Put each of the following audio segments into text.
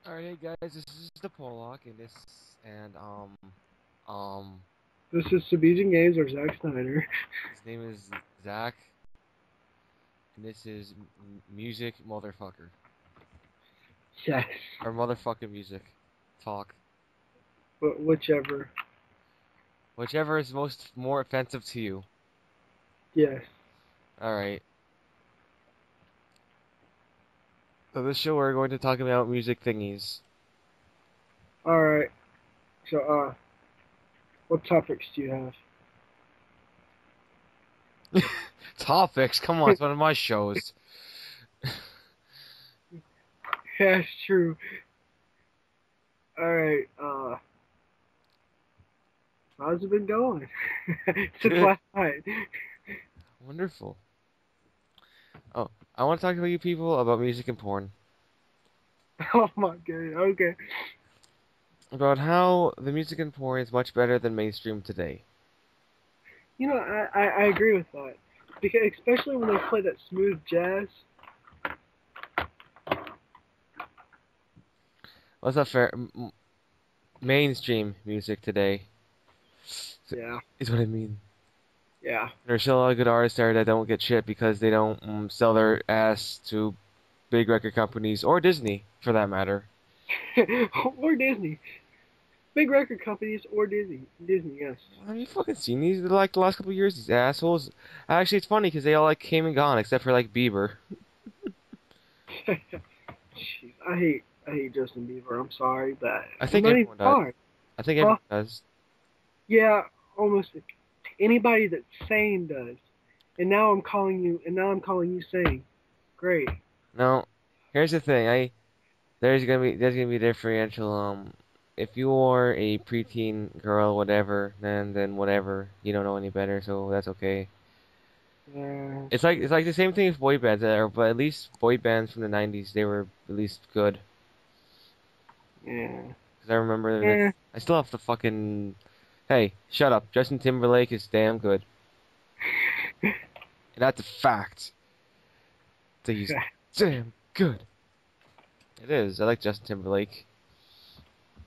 Alright, hey guys, this is the Polak, and This is Subesian Games or Zack Snyder. his name is Zach, and this is Music Motherfucker. Yes. Or Motherfucking Music Talk. But whichever. Whichever is more offensive to you. Yes. Alright. So this show we're going to talk about music thingies. Alright. So, what topics do you have? Topics? Come on, it's one of my shows. Yeah, it's true. Alright, how's it been going? Since Good. last night. Wonderful. Oh, I want to talk to you people about music and porn. Oh my god, okay. About how the music and porn is much better than mainstream today. You know, I agree with that. Because especially when they play that smooth jazz. What's that fair? Mainstream music today Yeah. is what I mean. Yeah. There's still a lot of good artists there that don't get shit because they don't sell their ass to big record companies or Disney, for that matter. Or Disney. Big record companies or Disney. Disney, yes. Have you fucking seen these? Like the last couple of years, these assholes. Actually, it's funny because they all like came and gone except for like Bieber. Jeez, I hate Justin Bieber. I'm sorry, but I I'm think not even everyone does. sorry. I think Huh? everyone does. Yeah, almost anybody that's sane does. And now I'm calling you. And now I'm calling you sane. Great. No, here's the thing. There's gonna be a differential. If you are a preteen girl, whatever, then whatever. You don't know any better, so that's okay. It's like the same thing with boy bands, but at least boy bands from the '90s they were at least good. Yeah. Because I remember that Yeah. I still have the fucking. Hey, shut up! Justin Timberlake is damn good, and that's a fact. That he's damn good. It is. I like Justin Timberlake.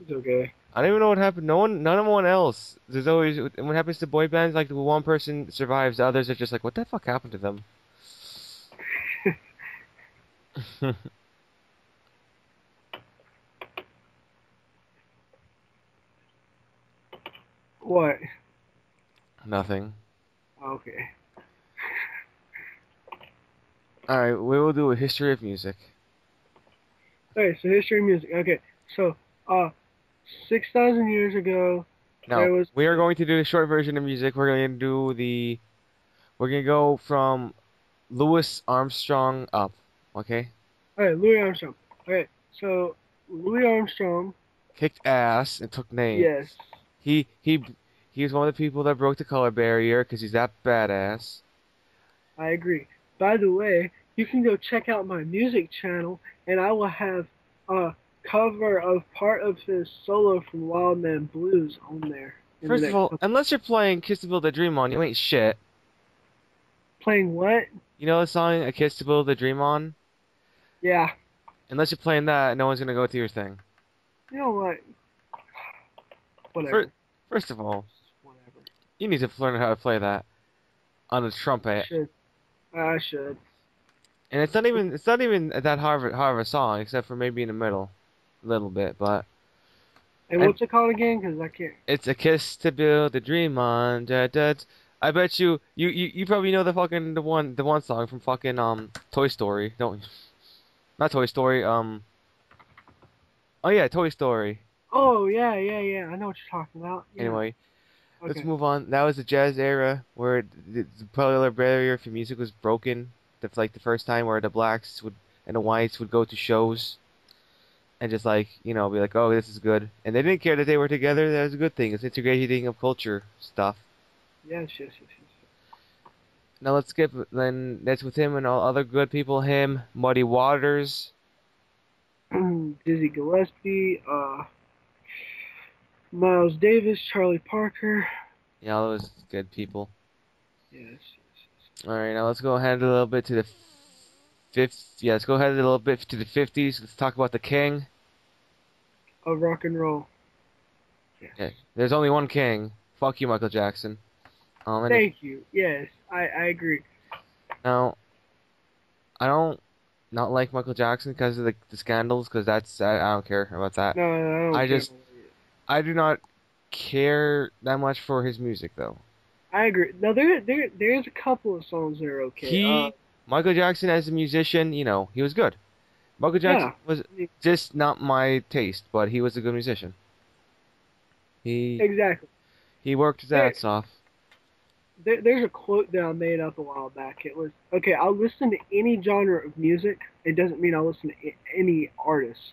It's okay. I don't even know what happened. None of one else. There's always what happens to boy bands. Like the one person survives, the others are just like, what the fuck happened to them? What? Nothing. Okay. All right, we will do a history of music. Okay. So history of music. Okay. So, 6,000 years ago, Now there was. we are going to do the short version of music. We're going to do the. We're going to go from Louis Armstrong up. Okay. Okay, Louis Armstrong. Okay. So Louis Armstrong. Kicked ass and took names. Yes, He he he was one of the people that broke the color barrier because he's that badass. I agree. By the way, you can go check out my music channel, and I will have a cover of part of his solo from Wild Man Blues on there in the First of next all, couple. unless you're playing "Kiss to Build a Dream On," you ain't shit. Playing what? You know the song "A Kiss to Build a Dream On"? Yeah. Unless you're playing that, no one's gonna go to your thing. You know what? First, Whatever. first of all, Whatever. you need to learn how to play that on a I trumpet. should. I should. And it's not even that hard of a song, except for maybe in the middle, a little bit. But And and what's it called again? Because I can't. it's a kiss to build a dream on. Da, da, I bet you probably know the one song from fucking Toy Story, don't you? Not Toy Story. Oh yeah, Toy Story. Oh yeah, yeah, yeah. I know what you're talking about. Yeah. Anyway, let's Okay. move on. That was the jazz era where the polar barrier for music was broken. That's like the first time where the blacks would and the whites would go to shows and just like be like, oh, this is good, and they didn't care that they were together. That was a good thing. It's integrating of culture stuff. Yes, yes, yes, Now let's skip. Then that's with him and all other good people. Him, Muddy Waters. yes. Dizzy Gillespie. Miles Davis, Charlie Parker. Yeah, all those good people. Yes. All right, now let's go ahead a little bit to the fifth. Yeah, let's go ahead a little bit to the 50s. Let's talk about the King. of rock and roll. Yes. Yeah. There's only one king. Fuck you, Michael Jackson. Anyway, Thank you. Yes, I agree. now I don't not like Michael Jackson because of the scandals, because I don't care about that. No, no, I don't I care just about it. I do not care that much for his music though. I agree. No, there's a couple of songs that are okay. Michael Jackson as a musician, he was good. Michael Jackson Yeah. was I mean, just not my taste, but he was a good musician. He exactly. he worked his There, ass off. there's a quote that I made up a while back. It was, okay, I'll listen to any genre of music. It doesn't mean I'll listen to any artist.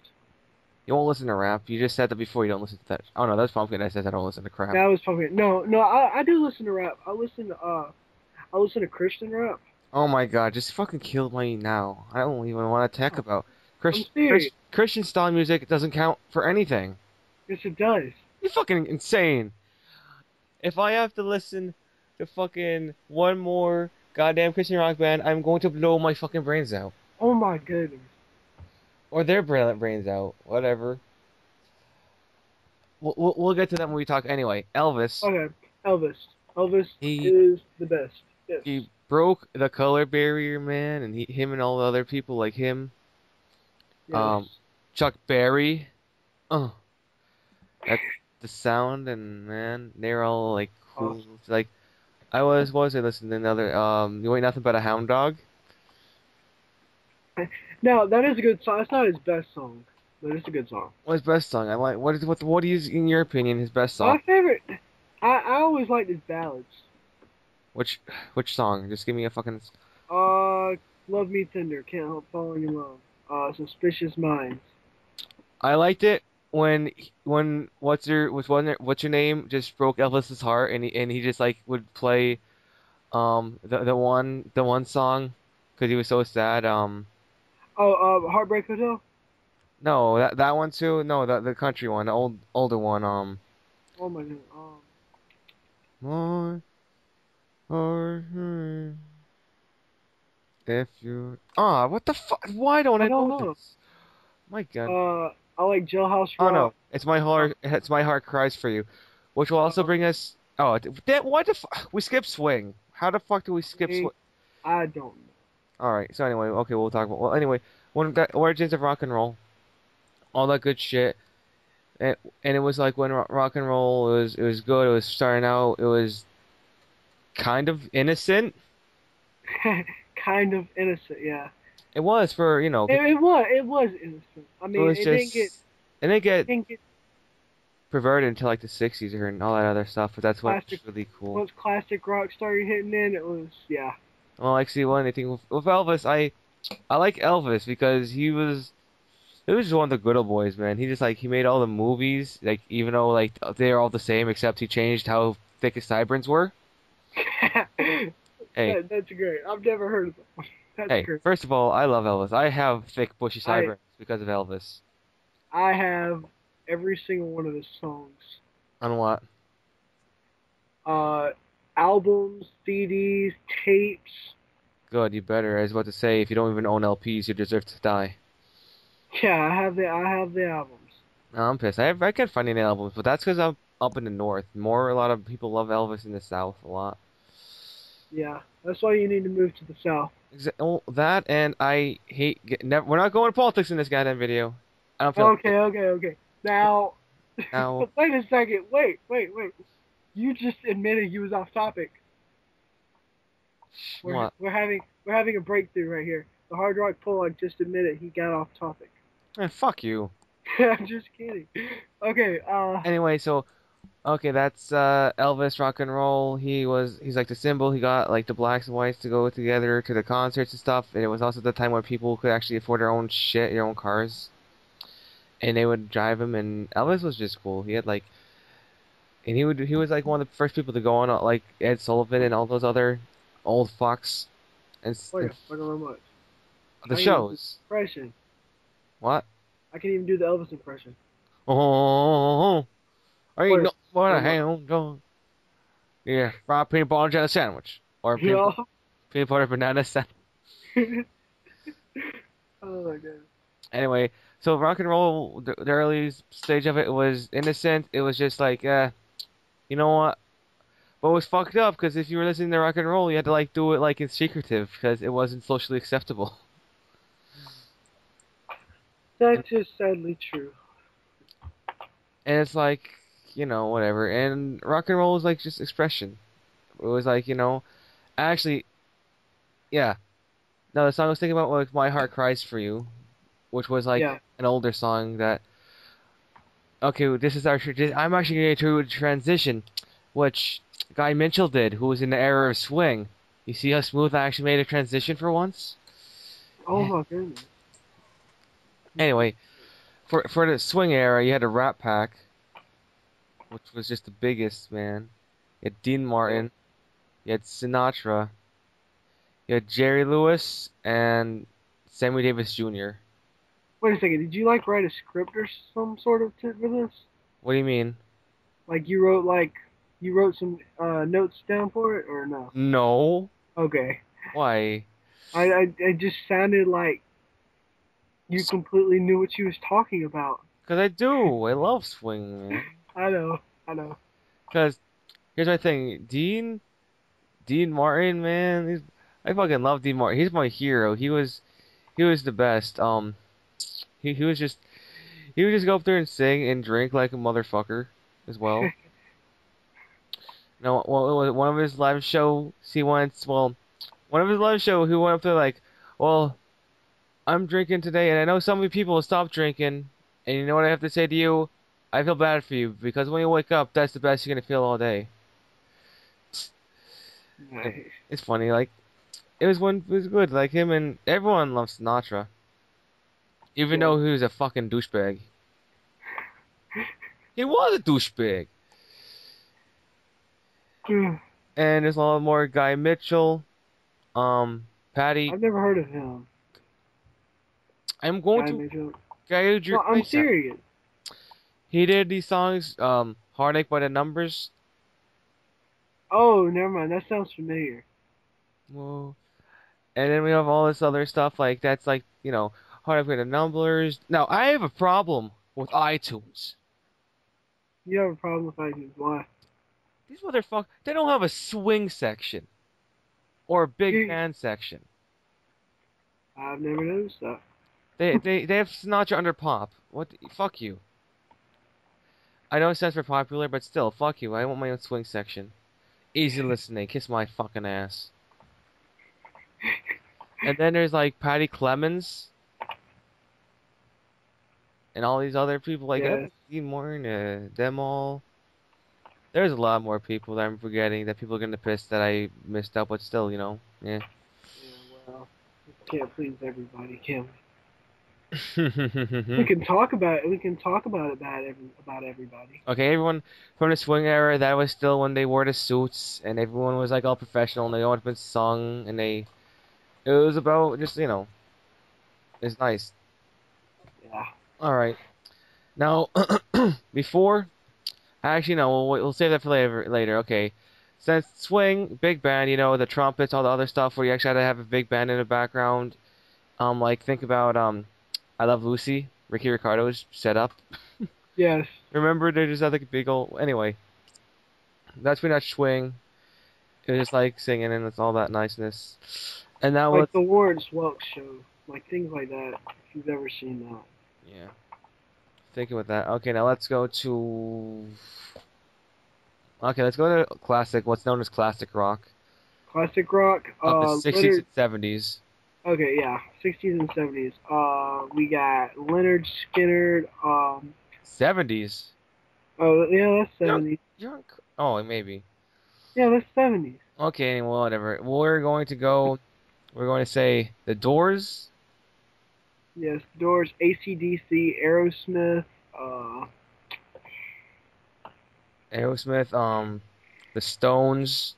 You won't listen to rap. You just said that before. You don't listen to that. Oh no, that's Pumpkin. I said I don't listen to crap. That was probably no, no. I do listen to rap. I listen to Christian rap. Oh my God, just fucking kill me now. I don't even want to talk No, about I'm serious. Christian style music doesn't count for anything. Yes, it does. You're fucking insane. If I have to listen to fucking one more goddamn Christian rock band, I'm going to blow my fucking brains out. Oh my goodness. Or their brains out. Whatever. We'll get to that when we talk. Anyway, Elvis, Okay, Elvis. Elvis he is the best. Yes. he broke the color barrier, man, and him and all the other people like him. Yes. Um, Chuck Berry. Uh, that the sound, and man, they're all like cool. Awesome. It's like what was I listening to another You Ain't Nothing But a Hound Dog. Now that is a good song. It's not his best song, but it's a good song. What's his best song? I like what is in your opinion his best song? My favorite. I always liked his ballads. Which which song? Just give me a fucking. Uh, Love Me Tender, Can't Help Falling in Love. Suspicious Minds. I liked it when what's your name just broke Elvis's heart, and he just like would play the one song because he was so sad. Oh, Heartbreak Hotel. No, that one too. No, the country one, the older one. Oh my god. More or if you what the fuck? Why don't I I don't know know. this? My God. I like Jailhouse Oh Rock. no, it's my heart cries for you, which will also Uh, bring us. Oh, that what the fuck? We skipped swing. How the fuck do we skip Swing. swing? I don't know. All right. So anyway, okay, we'll talk about. Well, anyway, when that origins of rock and roll, all that good shit, and it was like when rock and roll it was good. It was starting out. It was kind of innocent. Kind of innocent, yeah. It was for It was innocent. I it mean, was just it it didn't get perverted until like the '60s and all that other stuff. But that's what's classic. really cool. Once classic rock started hitting in, it was, yeah. Well, like see one anything with Elvis, I like Elvis because he was just one of the good old boys, man. He made all the movies, like even though like they're all the same except he changed how thick his sideburns were. Hey, That's great. I've never heard of that. That's hey, great. first of all, I love Elvis. I have thick bushy I sideburns because of Elvis. I have every single one of his songs. On what? Uh, albums, CDs, tapes. Good, you better. I was about to say, if you don't even own LPs, you deserve to die. Yeah, I have the albums. No, I'm pissed. I can't find any albums, but that's because I'm up in the north. A lot of people love Elvis in the south a lot. Yeah, that's why you need to move to the south. Well, that and I hate. We're not going to politics in this goddamn video. I don't feel like Okay, it. okay, okay. Now, Now, wait a second. Wait. You just admitted you was off topic. We're what? we're having we're having a breakthrough right here. The Hard Rock Polak just admitted he got off topic. Fuck you. I'm just kidding. Okay, Anyway, so okay, that's Elvis rock and roll. He's like the symbol. He got like the blacks and whites to go together to the concerts and stuff. And it was also the time when people could actually afford their own shit, their own cars, and they would drive him. And Elvis was just cool. He had like, and he was like one of the first people to go on like Ed Sullivan and all those other old fucks wait, and I don't know much. the I can even do shows. the impression. What? I can even do the Elvis impression. Oh, I ain't Wait, no what wait, a what? hound dog. Yeah, fried peanut butter and jelly sandwich or Yeah. peanut butter banana sandwich. Oh my god. Anyway, So rock and roll, the early stage of it was innocent. It was just like, you know what? But it was fucked up because if you were listening to rock and roll, you had to like do it like in secretive because it wasn't socially acceptable. And, That's just sadly true. and it's like, whatever. And rock and roll was like just expression. It was like, actually, yeah. No, the song I was thinking about was "My Heart Cries for You," which was like Yeah. an older song that. Okay, this is our. I'm actually going to transition, which Guy Mitchell did, who was in the era of swing. You see how smooth I actually made a transition for once? Oh Yeah. my goodness. Anyway, for the swing era, you had a Rat Pack, which was just the biggest, man. You had Dean Yeah. Martin, you had Sinatra, you had Jerry Lewis, and Sammy Davis Jr. Wait a second. Did you like write a script or some sort of tip for this? What do you mean? Like you wrote some notes down for it or no? No. Okay. Why? It just sounded like you completely knew what you was talking about. Because I do. I love swing, man. I know. I know. Because here's my thing, Dean Martin, man. I fucking love Dean Martin. He's my hero. He was the best. He was just he would just go up there and sing and drink like a motherfucker as well. No, well, one of his live shows he went. Well, one of his live show he went up there like, well, I'm drinking today, and I know so many people will stop drinking, and you know what I have to say to you? I feel bad for you because when you wake up, that's the best you're gonna feel all day. Nice. It's funny, like it was good. Like him and everyone loves Sinatra, even Yeah. though he was a fucking douchebag. He was a douchebag. And there's a lot more Guy Mitchell, Patty. I've never heard of him. I'm going Guy to Mitchell. gauge your No, I'm place out. serious. He did these songs, Heartache by the Numbers. Oh, never mind. That sounds familiar. Whoa. And then we have all this other stuff like that's like, Heartache by the Numbers. Now, I have a problem with iTunes. You have a problem with iTunes. Why? These motherfuckers, they don't have a swing section or a big You, band section. I've never noticed that. They have Sinatra under pop. Fuck you. I know it stands for popular, but still, fuck you. I want my own swing section. Easy listening. Kiss my fucking ass. And then there's like Patty Clemens and all these other people like Yes. Dean Martin, them all. There's a lot more people that I'm forgetting that people are gonna piss that I missed out, but still, yeah. Yeah, well, we can't please everybody, can we? We can talk about it. We can talk about everybody. Okay, everyone from the swing era, that was still when they wore the suits and everyone was like all professional and they all been sung and it was about just, it's nice. Yeah. All right. Now, before, actually, no, we'll save that for later. Okay. Since swing, big band, the trumpets, all the other stuff where you actually had to have a big band in the background. Like think about I Love Lucy, Ricky Ricardo's setup. Yes. Remember, they just had like a big old. Anyway, that's pretty much swing. It was just like singing and it's all that niceness. And now Like let's. the Lawrence Welk show. Like things like that. If you've ever seen that. Yeah, thinking with that. Okay, now let's go to. Okay, let's go to classic. What's known as classic rock Classic rock. of the 60s Leonard. and 70s. Okay, yeah. 60s and 70s. We got Leonard Skinner. 70s. Oh yeah, that's You're, 70s. you're. Oh, maybe. Yeah, that's 70s. Okay, well, whatever. We're going to go. We're going to say the Doors. Yes, Doors, AC/DC, Aerosmith. Uh, Aerosmith, the Stones,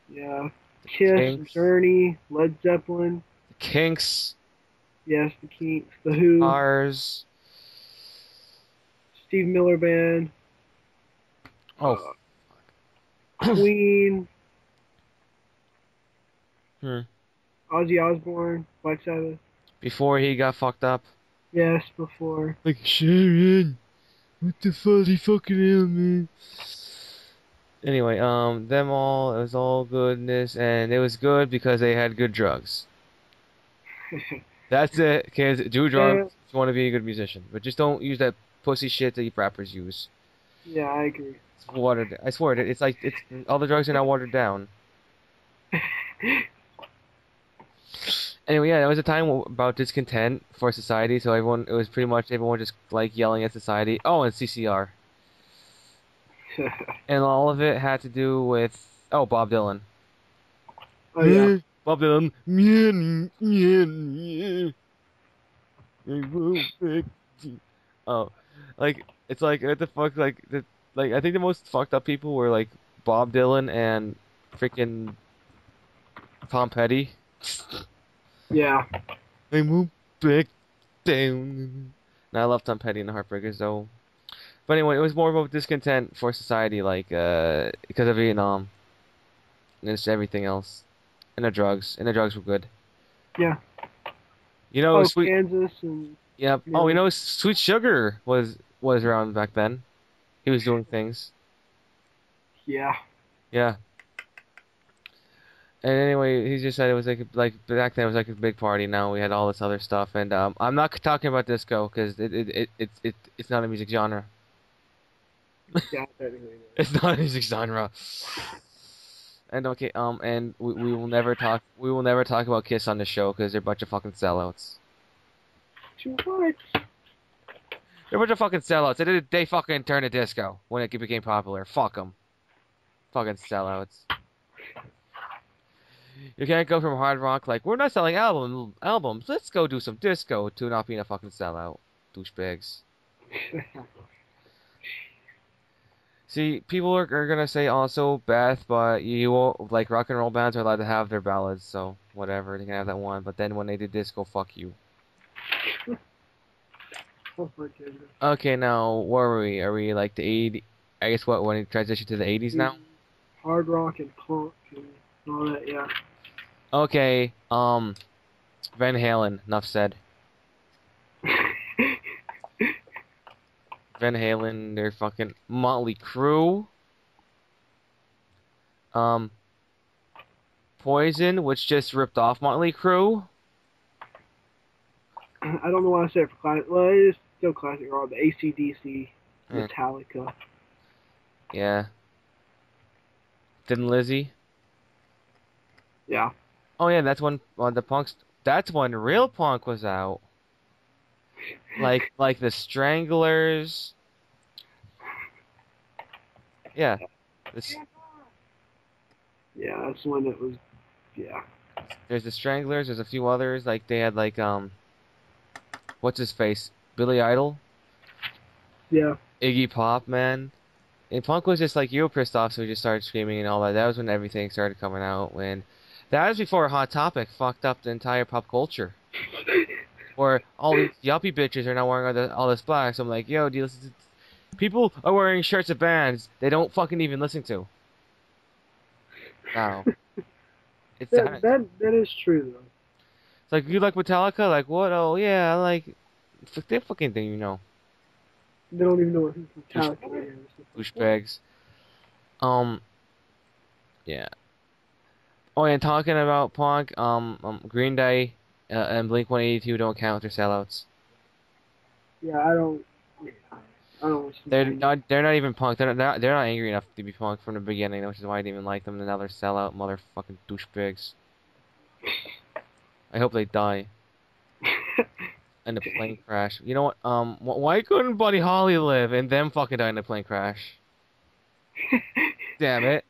yeah, the Kiss, Kinks, Journey, Led Zeppelin. the Kinks, Yes, the Kinks, the Who, Cars. Steve Miller Band, Oh, uh, Queen, hmm. Ozzy Osbourne, Black Sabbath. Before he got fucked up. Yes, before. Like, Sharon, what the fuzzy fucking hell, man? Anyway, them all, it was all goodness, and it was good because they had good drugs. That's it, kids. Do drugs Yeah, if you want to be a good musician, but just don't use that pussy shit that you rappers use. yeah, I agree. It's watered. I swear it's like it's all the drugs are now watered down. Anyway, yeah, there was a time about discontent for society, so everyone it was pretty much everyone just like yelling at society. Oh, and CCR, and all of it had to do with Bob Dylan. Oh yeah. Bob Dylan. Yeah, yeah, yeah. I will back Oh, like it's like what the fuck? Like I think the most fucked up people were like Bob Dylan and freaking Tom Petty. Yeah. I moved back down. And I love Tom Petty and the Heartbreakers though. But anyway, it was more about discontent for society, like because of Vietnam and just everything else, and the drugs. And the drugs were good. Yeah. You know, Oh, sweet. Kansas and Yep. you Oh, you know. know, Sweet Sugar was around back then. He was doing things. Yeah. Yeah. And anyway, he just said it was like back then it was like a big party. Now we had all this other stuff, and I'm not talking about disco because it's not a music genre. Yeah. Technically. It's not a music genre. And okay, and we will never talk about Kiss on the show because they're a bunch of fucking sellouts. What? They're a bunch of fucking sellouts. They fucking turned to disco when it became popular. Fuck them, fucking sellouts. You can't go from hard rock like we're not selling albums. Let's go do some disco to not being a fucking sellout, douchebags. See, people are gonna say also Beth, but you won't like rock and roll bands are allowed to have their ballads, so whatever, they can have that one. But then when they do disco, fuck you. Oh my goodness. Okay, now where are we? Are we like the 80? I guess what when it transitioned to the 80s now? Hard rock and punk and all that. Yeah. Okay, Van Halen. Enough said. Van Halen, they're fucking Motley Crue. Um, Poison, which just ripped off Motley Crue. I don't know why I say it for classic. Well, it is still classic rock. The AC/DC, Eh, Metallica. yeah. Thin Lizzy. Yeah. Oh yeah, that's when the punks. That's when real punk was out. Like the Stranglers. Yeah, this Yeah, that's when it was. Yeah. there's the Stranglers. There's a few others. Like they had like what's his face? Billy Idol, Yeah. Iggy Pop, man. And punk was just like you were pissed off, so we just started screaming and all that. That was when everything started coming out. When that was before Hot Topic fucked up the entire pop culture. Where all these yuppie bitches are now wearing all this black. So I'm like, yo, do you listen to... People are wearing shirts of bands they don't fucking even listen to. Now. It's That sad. that is true though. It's like, you like Metallica? Like, what? Oh, yeah, I like... They fucking thing, They don't even know what Douche, Metallica is. douchebags. Um, yeah. Oh, and talking about punk, Green Day and Blink-182 don't count. They're sellouts. Yeah, I don't. Yeah, I don't listen to any. They're not even punk. They're not angry enough to be punk from the beginning, which is why I didn't even like them. And now they're sellout motherfucking douchebags. I hope they die in a plane crash. You know what? Why couldn't Buddy Holly live and them fucking die in a plane crash? Damn it.